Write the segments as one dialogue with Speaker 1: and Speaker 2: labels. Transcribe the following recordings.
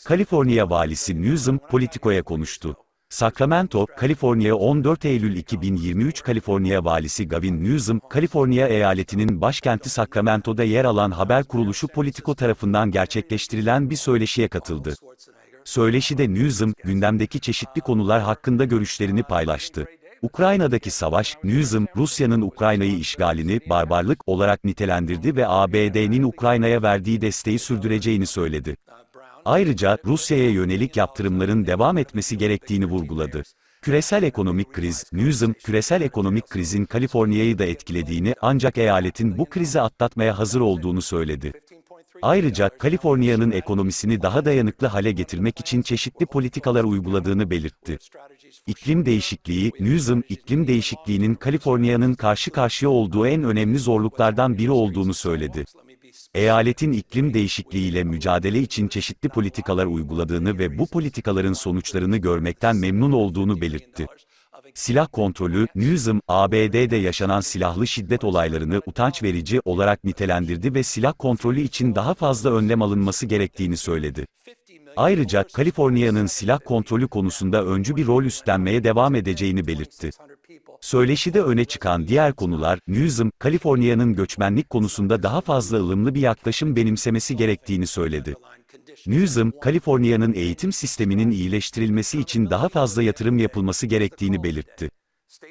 Speaker 1: Kaliforniya Valisi Newsom, Politico'ya konuştu. Sacramento, Kaliforniya 14 Eylül 2023 Kaliforniya Valisi Gavin Newsom, Kaliforniya eyaletinin başkenti Sacramento'da yer alan haber kuruluşu Politico tarafından gerçekleştirilen bir söyleşiye katıldı. Söyleşide Newsom, gündemdeki çeşitli konular hakkında görüşlerini paylaştı. Ukrayna'daki savaş, Newsom, Rusya'nın Ukrayna'yı işgalini barbarlık olarak nitelendirdi ve ABD'nin Ukrayna'ya verdiği desteği sürdüreceğini söyledi. Ayrıca, Rusya'ya yönelik yaptırımların devam etmesi gerektiğini vurguladı. Küresel ekonomik kriz, Newsom, küresel ekonomik krizin Kaliforniya'yı da etkilediğini ancak eyaletin bu krizi atlatmaya hazır olduğunu söyledi. Ayrıca, Kaliforniya'nın ekonomisini daha dayanıklı hale getirmek için çeşitli politikalar uyguladığını belirtti. İklim değişikliği, Newsom, iklim değişikliğinin Kaliforniya'nın karşı karşıya olduğu en önemli zorluklardan biri olduğunu söyledi. Eyaletin iklim değişikliğiyle mücadele için çeşitli politikalar uyguladığını ve bu politikaların sonuçlarını görmekten memnun olduğunu belirtti. Silah kontrolü, Newsom, ABD'de yaşanan silahlı şiddet olaylarını utanç verici olarak nitelendirdi ve silah kontrolü için daha fazla önlem alınması gerektiğini söyledi. Ayrıca, Kaliforniya'nın silah kontrolü konusunda öncü bir rol üstlenmeye devam edeceğini belirtti. Söyleşide öne çıkan diğer konular, Newsom, Kaliforniya'nın göçmenlik konusunda daha fazla ılımlı bir yaklaşım benimsemesi gerektiğini söyledi. Newsom, Kaliforniya'nın eğitim sisteminin iyileştirilmesi için daha fazla yatırım yapılması gerektiğini belirtti.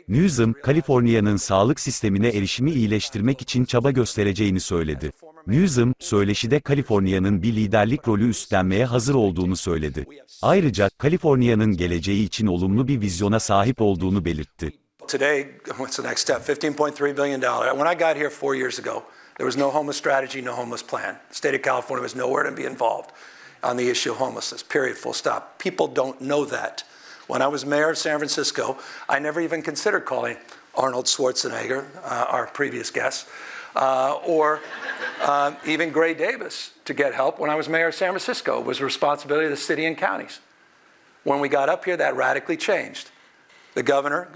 Speaker 1: Newsom, Kaliforniya'nın sağlık sistemine erişimi iyileştirmek için çaba göstereceğini söyledi. Newsom, söyleşide Kaliforniya'nın bir liderlik rolü üstlenmeye hazır olduğunu söyledi. Ayrıca, Kaliforniya'nın geleceği için olumlu bir vizyona sahip olduğunu belirtti.
Speaker 2: Today, what's the next step? $15.3 billion. When I got here 4 years ago, there was no homeless strategy, no homeless plan. The state of California was nowhere to be involved on the issue of homelessness, period, full stop. People don't know that. When I was mayor of San Francisco, I never even considered calling Arnold Schwarzenegger, our previous guest, or even Gray Davis to get help when I was mayor of San Francisco. It was the responsibility of the city and counties. When we got up here, that radically changed. The Governor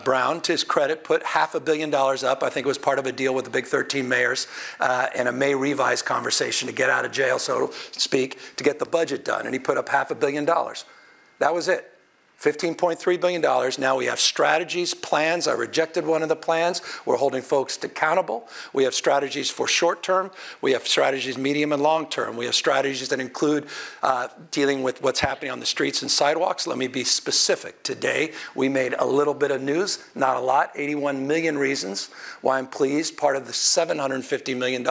Speaker 2: Brown, to his credit, put $500 million up. I think it was part of a deal with the big 13 mayors and a May revise conversation to get out of jail, so to speak, to get the budget done. And he put up $500 million. That was it. $15.3 billion. Now we have strategies, plans. I rejected one of the plans. We're holding folks accountable. We have strategies for short term. We have strategies medium and long term. We have strategies that include dealing with what's happening on the streets and sidewalks. Let me be specific. Today, we made a little bit of news, not a lot, 81 million reasons why I'm pleased. Part of the $750 million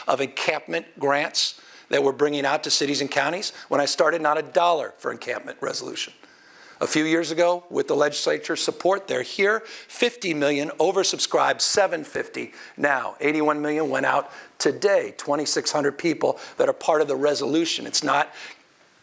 Speaker 2: of encampment grants that we're bringing out to cities and counties. When I started, not a dollar for encampment resolution. A few years ago, with the legislature's support, they're here. 50 million, oversubscribed, 750 now. 81 million went out today. 2,600 people that are part of the resolution. It's not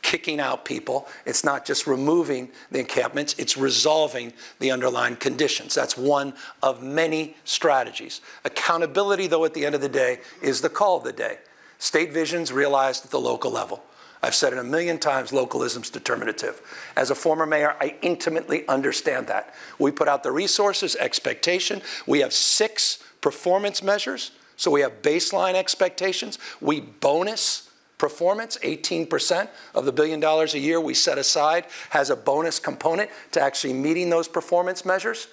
Speaker 2: kicking out people. It's not just removing the encampments. It's resolving the underlying conditions. That's one of many strategies. Accountability, though, at the end of the day, is the call of the day. State visions realized at the local level. I've said it a million times, localism's determinative. As a former mayor, I intimately understand that. We put out the resources, expectation. We have 6 performance measures. So we have baseline expectations. We bonus performance. 18% of the $1 billion a year we set aside has a bonus component to actually meeting those performance measures.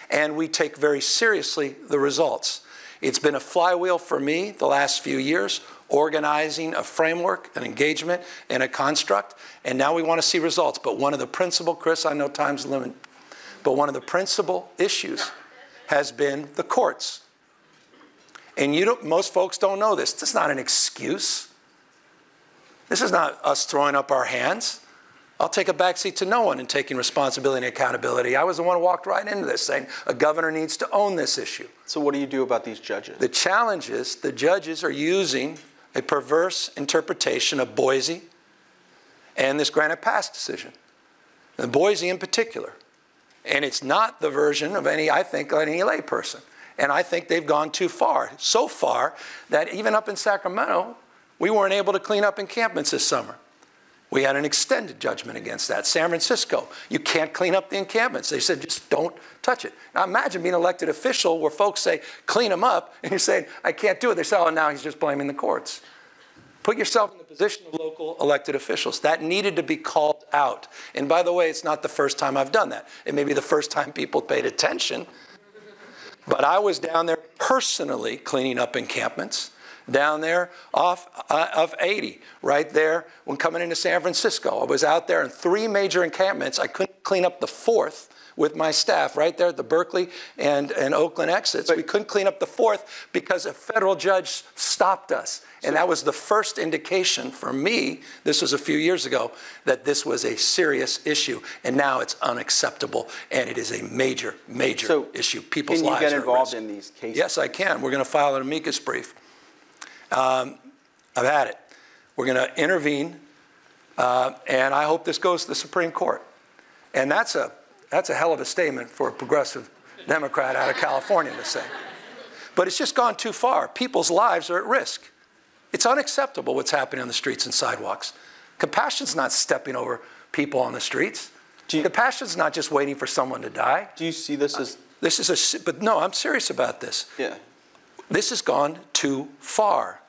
Speaker 2: And we take very seriously the results. It's been a flywheel for me the last few years, organizing a framework, an engagement, and a construct, and now we want to see results. But one of the principal, Chris, I know time's limited, but one of the principal issues has been the courts. And most folks don't know this. This is not an excuse. This is not us throwing up our hands. I'll take a backseat to no one in taking responsibility and accountability. I was the one who walked right into this saying a governor needs to own this issue.
Speaker 3: So what do you do about these judges?
Speaker 2: The challenge is the judges are using a perverse interpretation of Boise and this Granite Pass decision, and Boise in particular. And it's not the version of any layperson. And I think they've gone too far, so far that even up in Sacramento, we weren't able to clean up encampments this summer. We had an extended judgment against that. San Francisco, you can't clean up the encampments. They said, just don't touch it. Now imagine being an elected official where folks say, clean them up, and you're saying, I can't do it. They say, oh, now he's just blaming the courts. Put yourself in the position of local elected officials. That needed to be called out. And by the way, it's not the first time I've done that. It may be the first time people paid attention. But I was down there personally cleaning up encampments, down there off of 80, right there when coming into San Francisco. I was out there in 3 major encampments. I couldn't clean up the 4th with my staff right there at the Berkeley and Oakland exits. We couldn't clean up the 4th because a federal judge stopped us. And that was the first indication for me, this was a few years ago, that this was a serious issue. And now it's unacceptable. And it is a major, major issue. People's lives are at risk.
Speaker 3: Can you get involved in these cases?
Speaker 2: Yes, I can. We're going to file an amicus brief. I've had it. We're going to intervene. And I hope this goes to the Supreme Court. And that's a hell of a statement for a progressive Democrat out of California to say. But it's just gone too far. People's lives are at risk. It's unacceptable what's happening on the streets and sidewalks. Compassion's not stepping over people on the streets. Compassion's not just waiting for someone to die.
Speaker 3: Do you see this as...
Speaker 2: But no, I'm serious about this.
Speaker 3: Yeah.
Speaker 2: This has gone too far.